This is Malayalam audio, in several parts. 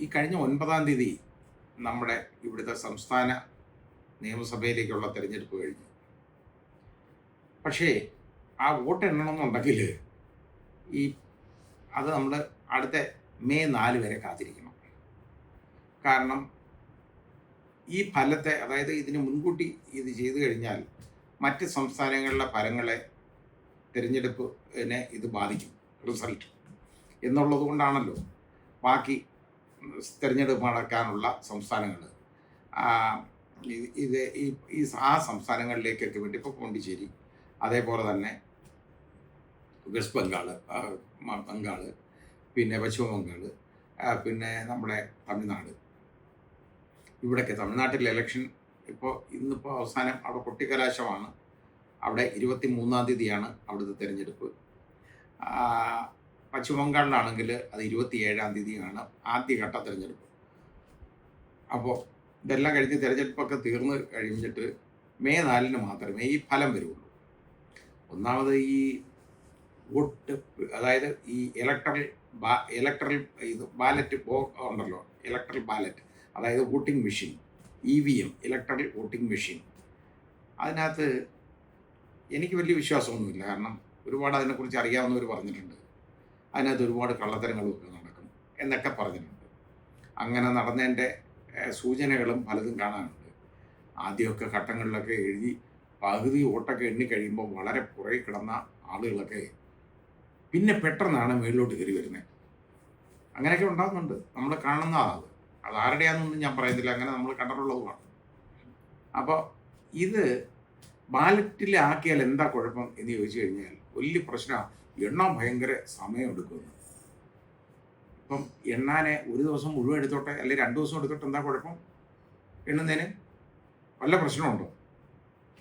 ഈ കഴിഞ്ഞ 9-ാം തീയതി നമ്മുടെ ഇവിടുത്തെ സംസ്ഥാന നിയമസഭയിലേക്കുള്ള തെരഞ്ഞെടുപ്പ് കഴിഞ്ഞു. പക്ഷേ ആ വോട്ട് എണ്ണണമെന്നുണ്ടെങ്കിൽ ഈ അത് നമ്മൾ അടുത്ത മെയ് 4 വരെ കാത്തിരിക്കണം. കാരണം ഈ ഫലത്തെ, അതായത് ഇതിന് മുൻകൂട്ടി ഇത് ചെയ്തു കഴിഞ്ഞാൽ മറ്റ് സംസ്ഥാനങ്ങളിലെ ഫലങ്ങളെ തിരഞ്ഞെടുപ്പിനെ ഇത് ബാധിക്കും, റിസൾട്ട് എന്നുള്ളത് കൊണ്ടാണല്ലോ ബാക്കി തിരഞ്ഞെടുപ്പ് നടക്കാനുള്ള സംസ്ഥാനങ്ങൾ ഇത് ഈ ആ സംസ്ഥാനങ്ങളിലേക്കൊക്കെ വേണ്ടി ഇപ്പോൾ പോണ്ടിച്ചേരി, അതേപോലെ തന്നെ വെസ്റ്റ് ബംഗാൾ, പിന്നെ പശ്ചിമ ബംഗാൾ, പിന്നെ നമ്മുടെ തമിഴ്നാട്. ഇവിടെയൊക്കെ തമിഴ്നാട്ടിലെ ഇലക്ഷൻ ഇന്നിപ്പോൾ അവസാനം അവിടെ കൊട്ടിക്കലാശമാണ്. അവിടെ 23-ാം തീയതിയാണ് അവിടുത്തെ തിരഞ്ഞെടുപ്പ്. പശ്ചിമ ബംഗാളിലാണെങ്കിൽ അത് 27-ാം തീയതിയാണ് ആദ്യഘട്ട തിരഞ്ഞെടുപ്പ്. അപ്പോൾ ഇതെല്ലാം കഴിഞ്ഞ് തിരഞ്ഞെടുപ്പൊക്കെ തീർന്ന് കഴിഞ്ഞിട്ട് മെയ് 4 മാത്രമേ ഈ ഫലം വരുള്ളൂ. ഒന്നാമത് ഈ വോട്ട്, അതായത് ഈ ഇലക്ട്രൽ ഇത് ബാലറ്റ് ഉണ്ടല്ലോ, ഇലക്ട്രൽ ബാലറ്റ്, അതായത് voting machine, EVM, electoral voting machine. അതിനകത്ത് എനിക്ക് വലിയ വിശ്വാസമൊന്നുമില്ല. കാരണം ഒരുപാട് അതിനെക്കുറിച്ച് അറിയാവുന്നവർ പറഞ്ഞിട്ടുണ്ട്, അതിനകത്ത് ഒരുപാട് കള്ളത്തരങ്ങളും ഒക്കെ നടക്കും എന്നൊക്കെ പറഞ്ഞിട്ടുണ്ട്. അങ്ങനെ നടന്നതിൻ്റെ സൂചനകളും പലതും കാണാനുണ്ട്. ആദ്യമൊക്കെ ഘട്ടങ്ങളിലൊക്കെ എഴുതി പകുതി വോട്ടൊക്കെ എണ്ണി കഴിയുമ്പോൾ വളരെ പുറകെ കിടന്ന ആളുകളൊക്കെ പിന്നെ പെട്ടെന്നാണ് മേളിലോട്ട് കയറി വരുന്നത്. അങ്ങനെയൊക്കെ ഉണ്ടാകുന്നുണ്ട്, നമ്മൾ കാണുന്നതാണ്. അത് ആരുടെയാണെന്നൊന്നും ഞാൻ പറയുന്നില്ല, അങ്ങനെ നമ്മൾ കണ്ടിട്ടുള്ളതുമാണ്. അപ്പോൾ ഇത് ബാലറ്റിലാക്കിയാൽ എന്താ കുഴപ്പം എന്ന് ചോദിച്ചു കഴിഞ്ഞാൽ വലിയ പ്രശ്നമാണ്. എണ്ണാൻ ഭയങ്കര സമയമെടുക്കുന്നു. ഇപ്പം എണ്ണാനെ ഒരു ദിവസം മുഴുവൻ എടുത്തോട്ടെ, അല്ലെങ്കിൽ 2 ദിവസം എടുത്തോട്ടെ, എന്താ കുഴപ്പം? എണ്ണുന്നതിന് വല്ല പ്രശ്നമുണ്ടോ?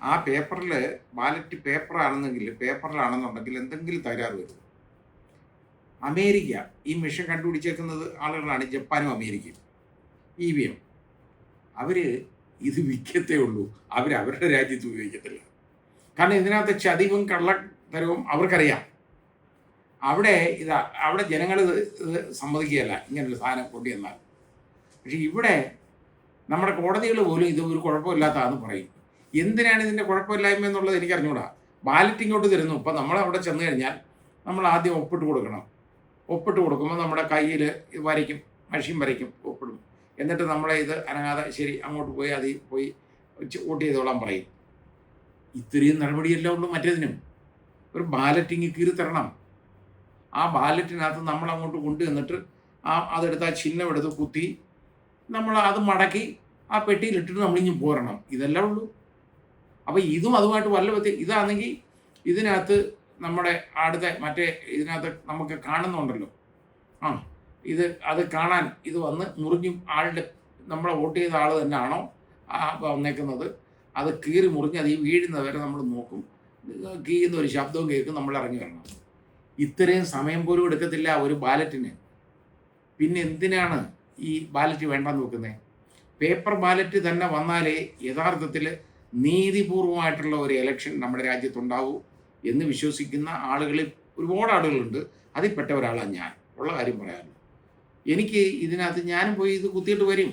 ആ പേപ്പറിൽ, ബാലറ്റ് പേപ്പറിലാണെന്നുണ്ടെങ്കിൽ എന്തെങ്കിലും തകരാറ് വരും. അമേരിക്ക ഈ മെഷീൻ കണ്ടുപിടിച്ചേക്കുന്നത് ആളുകളാണ്, ജപ്പാനും അമേരിക്കയും. EVM അവർ ഇത് വിൽക്കത്തേ ഉള്ളൂ, അവരുടെ രാജ്യത്ത് ഉപയോഗിക്കത്തില്ല. കാരണം ഇതിനകത്ത് ചതിവും കള്ളത്തരവും അവർക്കറിയാം. അവിടെ ജനങ്ങൾ ഇത് സമ്മതിക്കുകയല്ല ഇങ്ങനൊരു സാധനം കൊണ്ടുവന്നാൽ. പക്ഷെ ഇവിടെ നമ്മുടെ കോടതികൾ പോലും ഇത് ഒരു കുഴപ്പമില്ലാത്തതാണെന്ന് പറയും. എന്തിനാണ് ഇതിൻ്റെ കുഴപ്പമില്ലായ്മ എന്നുള്ളത് എനിക്ക് അറിഞ്ഞുകൂടാ. ബാലറ്റ് ഇങ്ങോട്ട് തരുന്നു. ഇപ്പം നമ്മളവിടെ ചെന്ന് കഴിഞ്ഞാൽ നമ്മൾ ആദ്യം ഒപ്പിട്ട് കൊടുക്കണം. ഒപ്പിട്ട് കൊടുക്കുമ്പോൾ നമ്മുടെ കയ്യിൽ വരയ്ക്കും, മെഷീൻ വരയ്ക്കും, ഒപ്പിടും. എന്നിട്ട് നമ്മളെ ഇത് അനങ്ങാതെ ശരി അങ്ങോട്ട് പോയി അതിൽ പോയി വോട്ട് ചെയ്തോളാൻ പറയും. ഇത്രയും നടപടിയെല്ലാം ഉള്ളൂ. മറ്റേതിനും ഒരു ബാലറ്റിങ് കീറി തരണം. ആ ബാലറ്റിനകത്ത് നമ്മൾ അങ്ങോട്ട് കൊണ്ടുവന്നിട്ട് അതെടുത്ത് ആ ചിഹ്നം എടുത്ത് കുത്തി നമ്മൾ അത് മടക്കി ആ പെട്ടിയിലിട്ടിട്ട് നമ്മളിഞ്ഞ് പോരണം. ഇതെല്ലാം ഉള്ളൂ. അപ്പോൾ ഇതും അതുമായിട്ട് വല്ല ഇതാണെങ്കിൽ ഇതിനകത്ത് നമ്മുടെ മറ്റേ ഇതിനകത്ത് നമുക്ക് കാണുന്നുണ്ടല്ലോ, അത് കാണാൻ ഇത് വന്ന് മുറിഞ്ഞും നമ്മളെ വോട്ട് ചെയ്ത ആൾ തന്നെയാണോ വന്നേക്കുന്നത്, അത് കീറി മുറിഞ്ഞ് അത് ഈ വീഴുന്നവരെ നമ്മൾ നോക്കും. കീയുന്ന ഒരു ശബ്ദവും കേൾക്കും, നമ്മൾ ഇറങ്ങി വരണം. ഇത്രയും സമയം പോലും എടുക്കത്തില്ല ഒരു ബാലറ്റിന്. പിന്നെ എന്തിനാണ് ഈ ബാലറ്റ് വേണ്ടെന്ന് വെക്കുന്നത്? പേപ്പർ ബാലറ്റ് തന്നെ വന്നാലേ യഥാർത്ഥത്തിൽ നീതിപൂർവമായിട്ടുള്ള ഒരു ഇലക്ഷൻ നമ്മുടെ രാജ്യത്തുണ്ടാവൂ എന്ന് വിശ്വസിക്കുന്ന ആളുകളിൽ ഒരുപാട് ആളുകളുണ്ട്. അതിൽപ്പെട്ട ഒരാളാണ് ഞാൻ. ഉള്ള കാര്യം പറയാമല്ലോ. എനിക്ക് ഇതിനകത്ത് ഞാനും പോയി ഇത് കുത്തിയിട്ട് വരും.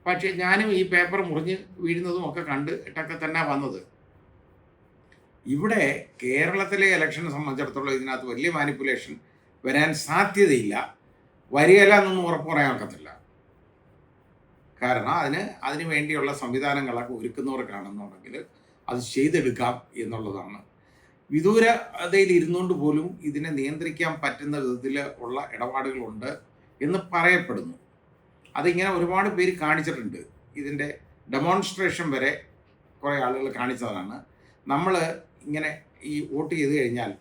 പക്ഷേ ഞാനും ഈ പേപ്പർ മുറിഞ്ഞ് വീഴുന്നതും ഒക്കെ കണ്ടിട്ടൊക്കെ തന്നെ വന്നത്. ഇവിടെ കേരളത്തിലെ ഇലക്ഷനെ സംബന്ധിച്ചിടത്തോളം ഇതിനകത്ത് വലിയ മാനിപ്പുലേഷൻ വരാൻ സാധ്യതയില്ല. വരികയില്ല എന്നൊന്നും ഉറപ്പ് പറയാൻ ഒക്കത്തില്ല. കാരണം അതിന് വേണ്ടിയുള്ള സംവിധാനങ്ങളൊക്കെ ഒരുക്കുന്നവർക്കാണെന്നുണ്ടെങ്കിൽ അത് ചെയ്തെടുക്കാം എന്നുള്ളതാണ്. വിദൂരതയിൽ ഇരുന്നുകൊണ്ട് പോലും ഇതിനെ നിയന്ത്രിക്കാൻ പറ്റുന്ന വിധത്തിൽ ഉള്ള ഇടപാടുകളുണ്ട് എന്ന് പറയപ്പെടുന്നു. അതിങ്ങനെ ഒരുപാട് പേര് കാണിച്ചിട്ടുണ്ട്. ഇതിൻ്റെ ഡെമോൺസ്ട്രേഷൻ വരെ കുറേ ആളുകൾ കാണിച്ചതാണ്. നമ്മൾ ഇങ്ങനെ ഈ വോട്ട് ചെയ്ത് കഴിഞ്ഞാൽ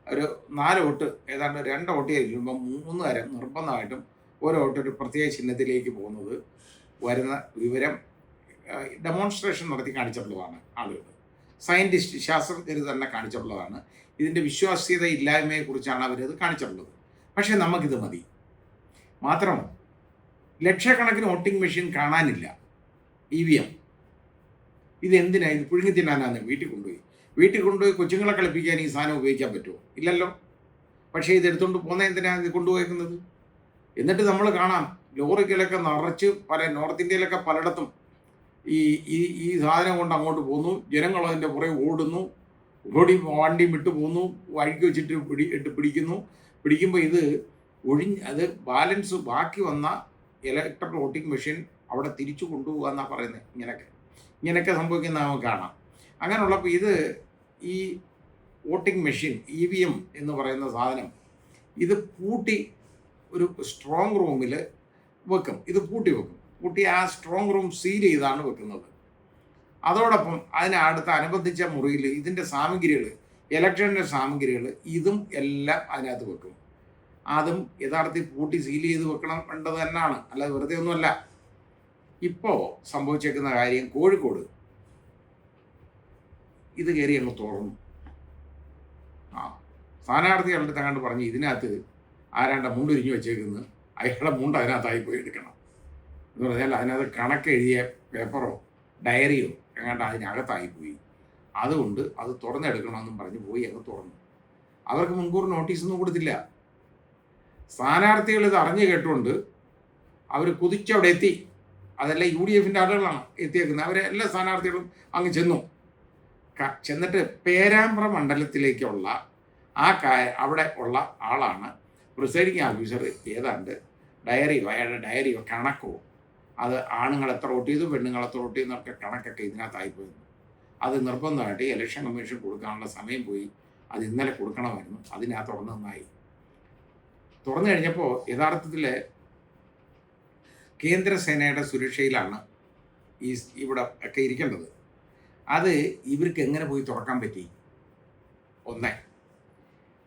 ഒരു 4 വോട്ട്, ഏതാണ്ട് 2 വോട്ട് കഴിയുമ്പോൾ 3 തരം നിർബന്ധമായിട്ടും ഓരോ വോട്ട് ഒരു പ്രത്യേക ചിഹ്നത്തിലേക്ക് പോകുന്നത് വരുന്ന വിവരം ഡെമോൺസ്ട്രേഷൻ നടത്തി കാണിച്ചിട്ടുള്ളതാണ് ആളുകൾ. സയൻറ്റിസ്റ്റ്, ശാസ്ത്രജ്ഞർ തന്നെ കാണിച്ചിട്ടുള്ളതാണ്. ഇതിൻ്റെ വിശ്വാസ്യത ഇല്ലായ്മയെക്കുറിച്ചാണ് അവരത് കാണിച്ചിട്ടുള്ളത്. പക്ഷേ നമുക്കിത് മതി. മാത്രമോ ലക്ഷക്കണക്കിന് വോട്ടിംഗ് മെഷീൻ കാണാനില്ല. EVM ഇതെന്തിനാണ്? ഇത് പുഴുങ്ങി തിന്നാനാണ്. വീട്ടിൽ കൊണ്ടുപോയി കൊച്ചുങ്ങളെ കളിപ്പിക്കാൻ ഈ സാധനം ഉപയോഗിക്കാൻ പറ്റുമോ? ഇല്ലല്ലോ. പക്ഷേ ഇതെടുത്തുകൊണ്ട് പോകുന്ന എന്തിനാണ് ഇത് കൊണ്ടുപോയിരിക്കുന്നത്? എന്നിട്ട് നമ്മൾ കാണാം ലോറികളൊക്കെ നിറച്ച് നോർത്ത് ഇന്ത്യയിലൊക്കെ പലയിടത്തും ഈ ഈ ഈ സാധനം കൊണ്ട് അങ്ങോട്ട് പോകുന്നു. ജനങ്ങൾ അതിൻ്റെ പുറകെ ഓടുന്നു, വണ്ടി വിട്ടു പോകുന്നു, വഴിക്ക് വെച്ചിട്ട് പിടിക്കുന്നു. പിടിക്കുമ്പോൾ ഇത് അത് ബാലൻസ് ബാക്കി വന്ന ഇലക്ട്രിക് വോട്ടിംഗ് മെഷീൻ അവിടെ തിരിച്ചു കൊണ്ടുപോകുക എന്നാണ് പറയുന്നത്. ഇങ്ങനെയൊക്കെ സംഭവിക്കുന്ന നമുക്ക് കാണാം. അങ്ങനെയുള്ളപ്പോൾ ഈ വോട്ടിംഗ് മെഷീൻ EVM എന്ന് പറയുന്ന സാധനം ഇത് പൂട്ടി ഒരു സ്ട്രോങ് റൂമിൽ വെക്കും. ഇത് പൂട്ടി ആ സ്ട്രോങ് റൂം സീൽ ചെയ്താണ് വെക്കുന്നത്. അതോടൊപ്പം അനുബന്ധിച്ച മുറിയിൽ ഇതിൻ്റെ സാമഗ്രികൾ, ഇലക്ഷൻ്റെ സാമഗ്രികൾ ഇതും എല്ലാം അതിനകത്ത് വെക്കും. അതും യഥാർത്ഥത്തിൽ പൂട്ടി സീൽ ചെയ്ത് വേണ്ടത് തന്നെയാണ്, അല്ലാതെ വെറുതെ ഒന്നുമല്ല. ഇപ്പോൾ സംഭവിച്ചേക്കുന്ന കാര്യം, കോഴിക്കോട് ഇത് കയറി അങ്ങ് തുറന്നു. സ്ഥാനാർത്ഥികളുടെ തങ്ങാണ്ട് പറഞ്ഞ് ഇതിനകത്ത് ആരാണ്ട മുണ്ടിരിഞ്ഞു വെച്ചേക്കുന്നത്, അയാളുടെ മുണ്ട് അതിനകത്തായി പോയി എടുക്കണം എന്ന് പറഞ്ഞാൽ അതിനകത്ത് കണക്കെഴുതിയ പേപ്പറോ ഡയറിയോ എങ്ങാണ്ട് അതിനകത്തായിപ്പോയി. അതുകൊണ്ട് അത് തുറന്നെടുക്കണമെന്നും പറഞ്ഞ് പോയി അങ്ങ് തുറന്നു. അവർക്ക് മുൻകൂർ നോട്ടീസൊന്നും കൊടുത്തില്ല. സ്ഥാനാർത്ഥികൾ ഇത് അറിഞ്ഞു കേട്ടുകൊണ്ട് അവർ കുതിച്ചവിടെ എത്തി. അതെല്ലാം UDFൻ്റെ ആളുകളാണ് എത്തിയേക്കുന്നത്. അവരെ എല്ലാ സ്ഥാനാർത്ഥികളും അങ്ങ് ചെന്നിട്ട് പേരാമ്പ്ര മണ്ഡലത്തിലേക്കുള്ള അവിടെ ഉള്ള ആളാണ് പ്രിസൈഡിങ് ഓഫീസർ. ഏതാണ്ട് ഡയറിയോ അയാളുടെ ഡയറിയോ കണക്കോ, അത് ആണുങ്ങൾ എത്ര വോട്ട് ചെയ്തു, പെണ്ണുങ്ങൾ എത്ര വോട്ട് ചെയ്യുന്നതൊക്കെ കണക്കൊക്കെ ഇതിനകത്തായിപ്പോയിരുന്നു. അത് നിർബന്ധമായിട്ട് ഇലക്ഷൻ കമ്മീഷൻ കൊടുക്കാനുള്ള സമയം പോയി. അത് ഇന്നലെ കൊടുക്കണമായിരുന്നു. അതിനകത്ത് തുറന്നു കഴിഞ്ഞപ്പോൾ യഥാർത്ഥത്തിൽ കേന്ദ്രസേനയുടെ സുരക്ഷയിലാണ് ഇവിടെ ഒക്കെ ഇരിക്കേണ്ടത്. അത് ഇവർക്ക് എങ്ങനെ പോയി തുറക്കാൻ പറ്റി? ഒന്ന്,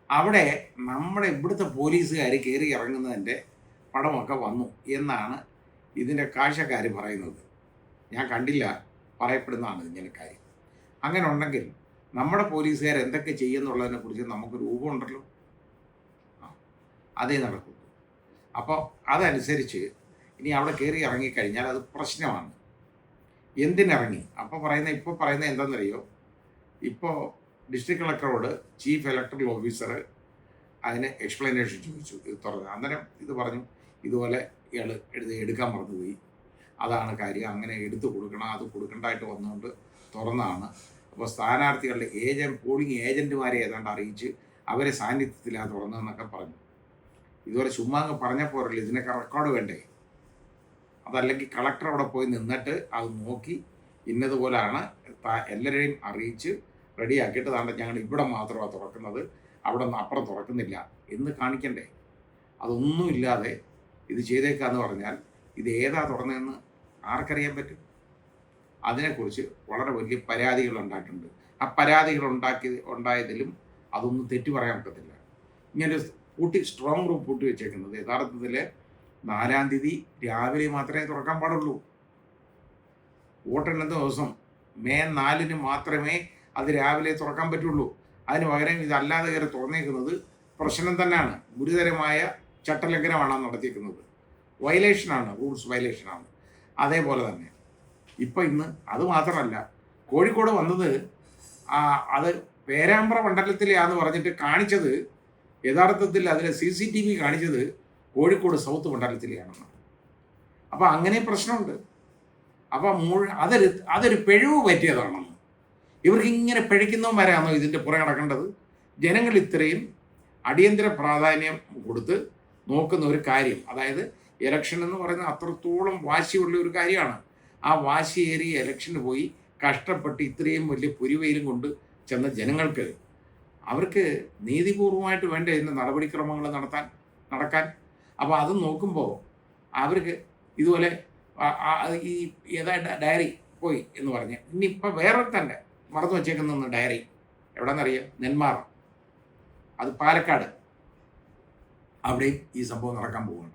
അവിടെ നമ്മുടെ ഇവിടുത്തെ പോലീസുകാർ കയറി ഇറങ്ങുന്നതിൻ്റെ പടമൊക്കെ വന്നു എന്നാണ് ഇതിൻ്റെ കാഴ്ചക്കാർ പറയുന്നത്. ഞാൻ കണ്ടില്ല, പറയപ്പെടുന്നതാണ് ഇതിൻ്റെ കാര്യം. അങ്ങനെ ഉണ്ടെങ്കിൽ നമ്മുടെ പോലീസുകാർ എന്തൊക്കെ ചെയ്യുന്നുള്ളതിനെ കുറിച്ച് നമുക്ക് രൂപമുണ്ടല്ലോ. അതേ നടക്കൂ. അപ്പോൾ അതനുസരിച്ച് ഇനി അവിടെ കയറി ഇറങ്ങിക്കഴിഞ്ഞാൽ അത് പ്രശ്നമാണ്. എന്തിനിറങ്ങി? ഇപ്പോൾ പറയുന്നത് എന്താണെന്നറിയോ? ഇപ്പോൾ ഡിസ്ട്രിക്ട് കളക്ടറോട് ചീഫ് ഇലക്ടറൽ ഓഫീസർ അതിന് എക്സ്പ്ലനേഷൻ ചോദിച്ചു. ഇത് തുറന്നു അന്നേരം ഇത് പറഞ്ഞു, ഇതുപോലെ ഇയാൾ എടുക്കാൻ മറന്നുപോയി, അതാണ് കാര്യം, അങ്ങനെ എടുത്തു കൊടുക്കണം, അത് കൊടുക്കേണ്ടതായിട്ട് വന്നുകൊണ്ട് തുറന്നാണ്. അപ്പോൾ സ്ഥാനാർത്ഥികളുടെ പോളിംഗ് ഏജൻറ്റുമാരെ ഏതാണ്ട് അറിയിച്ച് അവരെ സാന്നിധ്യത്തിലാണ് തുറന്നതെന്നൊക്കെ പറഞ്ഞു. ഇതുപോലെ ചുമ്മാ അങ്ങ് പറഞ്ഞാൽ പോരല്ലോ, ഇതിനൊക്കെ റെക്കോർഡ് വേണ്ടേ? അതല്ലെങ്കിൽ കളക്ടർ അവിടെ പോയി നിന്നിട്ട് അത് നോക്കി ഇന്നതുപോലെയാണ് എല്ലാവരെയും അറിയിച്ച് റെഡിയാക്കിയിട്ട് ഞങ്ങൾ ഇവിടെ മാത്രമാണ് തുറക്കുന്നത്, അവിടെ നിന്ന് അപ്പുറം തുറക്കുന്നില്ല എന്ന് കാണിക്കണ്ടേ? അതൊന്നുമില്ലാതെ ഇത് ചെയ്തേക്കാന്ന് പറഞ്ഞാൽ ഇത് ഏതാ തുറന്നതെന്ന് ആർക്കറിയാൻ പറ്റും? അതിനെക്കുറിച്ച് വളരെ വലിയ പരാതികൾ ഉണ്ടായിട്ടുണ്ട്. ആ പരാതികൾ ഉണ്ടായതിലും അതൊന്നും തെറ്റു പറയാൻ പറ്റത്തില്ല. ഇങ്ങനെ സ്ട്രോങ് റൂം പൂട്ടി വെച്ചേക്കുന്നത് യഥാർത്ഥത്തിൽ 4-ാം തീയതി രാവിലെ മാത്രമേ തുറക്കാൻ പാടുള്ളൂ. വോട്ടെണ്ണുന്ന ദിവസം May 4-ന് മാത്രമേ അത് രാവിലെ തുറക്കാൻ പറ്റുള്ളൂ. അതിന് പകരം ഇതല്ലാതെ കയറി തുറന്നേക്കുന്നത് പ്രശ്നം തന്നെയാണ്. ഗുരുതരമായ ചട്ടലംഘനമാണ് നടത്തിയിരിക്കുന്നത്. വയലേഷനാണ്, റൂൾസ് വയലേഷനാണ്. അതേപോലെ തന്നെ ഇന്ന് അത് മാത്രമല്ല, കോഴിക്കോട് വന്നത് അത് പേരാമ്പ്ര മണ്ഡലത്തിലെയാന്ന് പറഞ്ഞിട്ട് കാണിച്ചത് യഥാർത്ഥത്തിൽ അതിലെ CCTV കാണിച്ചത് കോഴിക്കോട് സൗത്ത് മണ്ഡലത്തിലെയാണെന്ന്. അപ്പോൾ അങ്ങനെ പ്രശ്നമുണ്ട്. അപ്പോൾ അതൊരു പിഴവ് പറ്റിയതാണെന്ന്. ഇവർക്ക് ഇങ്ങനെ പിഴയ്ക്കുന്നവന്മാരാണോ ഇതിൻ്റെ പുറകെ നടക്കേണ്ടത്? ജനങ്ങൾ ഇത്രയും അടിയന്തര പ്രാധാന്യം കൊടുത്ത് നോക്കുന്ന ഒരു കാര്യം, അതായത് ഇലക്ഷൻ എന്ന് പറയുന്നത് അത്രത്തോളം വാശിയുള്ള ഒരു കാര്യമാണ്. ആ വാശിയേറിയ ഇലക്ഷന് പോയി കഷ്ടപ്പെട്ട് ഇത്രയും വലിയ പൊരിവെയിലും കൊണ്ട് ചെന്ന ജനങ്ങൾക്ക് അവർക്ക് നീതിപൂർവമായിട്ട് വേണ്ട ഇതിൻ്റെ നടപടിക്രമങ്ങൾ നടക്കാൻ. അപ്പോൾ അത് നോക്കുമ്പോൾ അവർക്ക് ഇതുപോലെ ഈ ഏതാണ്ട് ഡയറി പോയി എന്ന് പറഞ്ഞ് ഇനിയിപ്പോൾ വേറെ തന്നെ മറന്നു വച്ചേക്കുന്ന ഡയറി എവിടെയെന്നറിയാം? നെന്മാറ, അത് പാലക്കാട്, അവിടെയും ഈ സംഭവം നടക്കാൻ പോവുകയാണ്.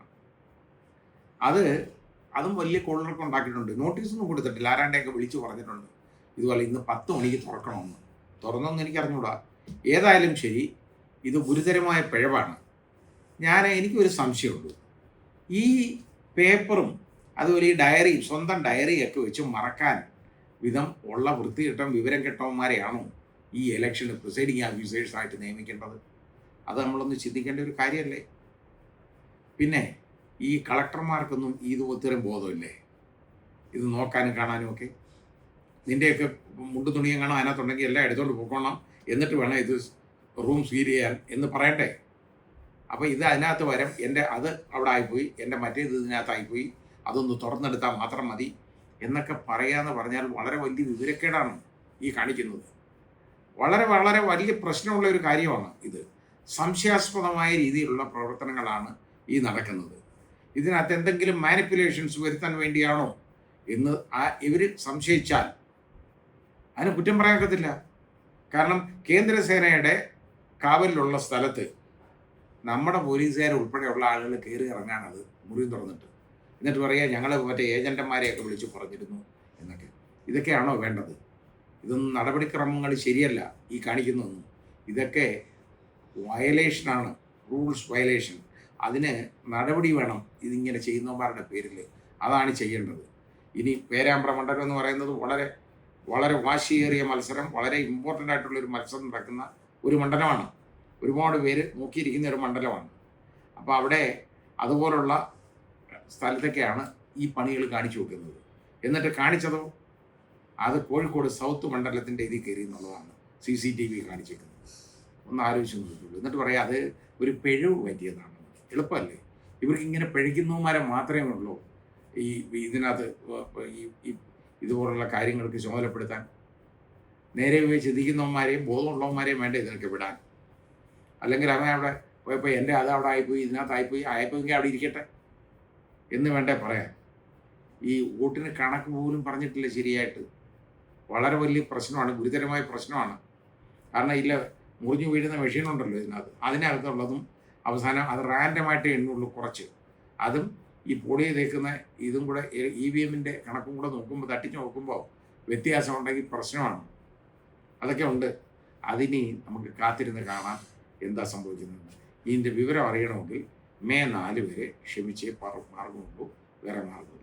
അതും വലിയ കൊള്ളർക്ക് ഉണ്ടാക്കിയിട്ടുണ്ട്. നോട്ടീസൊന്നും കൊടുത്തിട്ടില്ല, ആരാണ്ടെയൊക്കെ വിളിച്ചു പറഞ്ഞിട്ടുണ്ട് ഇതുപോലെ ഇന്ന് 10 മണിക്ക് തുറക്കണമെന്ന്. തുറന്നൊന്നും എനിക്കറിഞ്ഞൂടാ. ഏതായാലും ശരി, ഇത് ഗുരുതരമായ പിഴവാണ്. എനിക്കൊരു സംശയമുള്ളൂ, ഈ പേപ്പറും അതുപോലെ ഈ ഡയറിയും സ്വന്തം ഡയറിയൊക്കെ വെച്ച് മറക്കാൻ വിധം ഉള്ള വൃത്തികെട്ട വിവരം കെട്ടവന്മാരെയാണോ ഈ ഇലക്ഷന് പ്രിസൈഡിങ് ഓഫീസേഴ്സായിട്ട് നിയമിക്കേണ്ടത്? അത് നമ്മളൊന്ന് ചിന്തിക്കേണ്ട ഒരു കാര്യമല്ലേ? പിന്നെ ഈ കളക്ടർമാർക്കൊന്നും ഇത് ഇത്രയും ബോധമില്ലേ, ഇത് നോക്കാനും കാണാനും ഒക്കെ? നിൻ്റെയൊക്കെ മുണ്ട് തുണിയും കാണാൻ അതിനകത്തുണ്ടെങ്കിൽ എല്ലാം എടുത്തുകൊണ്ട് പോയിക്കോണം, എന്നിട്ട് വേണം ഇത് റൂം സീൽ ചെയ്യാൻ എന്ന് പറയട്ടെ. അപ്പോൾ ഇത് അതിനകത്ത് വരും, എൻ്റെ അത് അവിടെ ആയിപ്പോയി, എൻ്റെ മറ്റേത് ഇതിനകത്തായിപ്പോയി, അതൊന്ന് തുറന്നെടുത്താൽ മാത്രം മതി എന്നൊക്കെ പറയാമെന്ന് പറഞ്ഞാൽ വളരെ വലിയ വിവരക്കേടാണ് ഈ കാണിക്കുന്നത്. വളരെ വളരെ വലിയ പ്രശ്നമുള്ള ഒരു കാര്യമാണ് ഇത്. സംശയാസ്പദമായ രീതിയിലുള്ള പ്രവർത്തനങ്ങളാണ് ഈ നടക്കുന്നത്. ഇതിനകത്ത് എന്തെങ്കിലും മാനിപ്പുലേഷൻസ് വരുത്താൻ വേണ്ടിയാണോ എന്ന് ഇവർ സംശയിച്ചാൽ അതിന് കുറ്റം പറയാക്കത്തില്ല. കാരണം കേന്ദ്രസേനയുടെ കാവലിലുള്ള സ്ഥലത്ത് നമ്മുടെ പോലീസുകാർ ഉൾപ്പെടെയുള്ള ആളുകൾ കയറി ഇറങ്ങാനത് മുറി തുറന്നിട്ട്, എന്നിട്ട് പറയുക ഞങ്ങൾ മറ്റേ ഏജൻറ്റന്മാരെയൊക്കെ വിളിച്ച് പറഞ്ഞിരുന്നു എന്നൊക്കെ. ഇതൊക്കെയാണോ വേണ്ടത്? ഇതൊന്നും നടപടിക്രമങ്ങൾ ശരിയല്ല ഈ കാണിക്കുന്നതൊന്നും. ഇതൊക്കെ വയലേഷനാണ്, റൂൾസ് വയലേഷൻ. അതിന് നടപടി വേണം ഇതിങ്ങനെ ചെയ്യുന്നവന്മാരുടെ പേരിൽ. അതാണ് ചെയ്യേണ്ടത്. ഇനി പേരാമ്പ്ര മണ്ഡലം എന്ന് പറയുന്നത് വളരെ വളരെ വാശിയേറിയ മത്സരം, വളരെ ഇമ്പോർട്ടൻ്റ് ആയിട്ടുള്ളൊരു മത്സരം നടക്കുന്ന ഒരു മണ്ഡലമാണ്. ഒരുപാട് പേര് നോക്കിയിരിക്കുന്ന ഒരു മണ്ഡലമാണ്. അപ്പോൾ അവിടെ അതുപോലുള്ള സ്ഥലത്തൊക്കെയാണ് ഈ പണികൾ കാണിച്ചു വെക്കുന്നത്. എന്നിട്ട് കാണിച്ചതോ അത് കോഴിക്കോട് സൗത്ത് മണ്ഡലത്തിൻ്റെ ഇതിൽ കയറി എന്നുള്ളതാണ് CCTV കാണിച്ചേക്കുന്നത്. ഒന്ന് ആലോചിച്ച് നോക്കിയുള്ളൂ. എന്നിട്ട് പറയാം അത് ഒരു പിഴവ് പറ്റിയതാണ്. എളുപ്പമല്ലേ? ഇവർക്ക് ഇങ്ങനെ പിഴയ്ക്കുന്നവന്മാരെ മാത്രമേ ഉള്ളൂ ഈ ഇതിനകത്ത് ഈ ഇതുപോലുള്ള കാര്യങ്ങൾക്ക് ചുമതലപ്പെടുത്താൻ. നേരെ ചിന്തിക്കുന്നവന്മാരെയും ബോധമുള്ളവന്മാരെയും വേണ്ട ഇതിനൊക്കെ വിടാൻ. അല്ലെങ്കിൽ അവൻ അവിടെ പോയപ്പോൾ എൻ്റെ അത് അവിടെ ആയിപ്പോയി, ഇതിനകത്തായിപ്പോയി, ആയപ്പോയെങ്കിൽ അവിടെ ഇരിക്കട്ടെ എന്ന് വേണ്ടേ പറയാൻ. ഈ വോട്ടിന് കണക്ക് പോലും പറഞ്ഞിട്ടില്ല ശരിയായിട്ട്. വളരെ വലിയ പ്രശ്നമാണ്, ഗുരുതരമായ പ്രശ്നമാണ്. കാരണം ഇല്ല മുറിഞ്ഞു വീഴുന്ന മെഷീനുണ്ടല്ലോ ഇതിനകത്ത്, അതിനകത്തുള്ളതും അവസാനം അത് റാൻഡമായിട്ട് എണ്ണുള്ളൂ കുറച്ച്. അതും ഈ പൊടി തേക്കുന്ന ഇതും കൂടെ EVMൻ്റെ കണക്കും കൂടെ നോക്കുമ്പോൾ, തട്ടിച്ച് നോക്കുമ്പോൾ വ്യത്യാസം ഉണ്ടെങ്കിൽ പ്രശ്നമാണ്. അതൊക്കെ ഉണ്ട്. അതിനി നമുക്ക് കാത്തിരുന്ന് കാണാം എന്താ സംഭവിക്കുന്നത്. ഇതിൻ്റെ വിവരം അറിയണമെങ്കിൽ May 4 വരെ ക്ഷമിച്ചേ മാർഗമുള്ളൂ, വേറെ മാർഗം.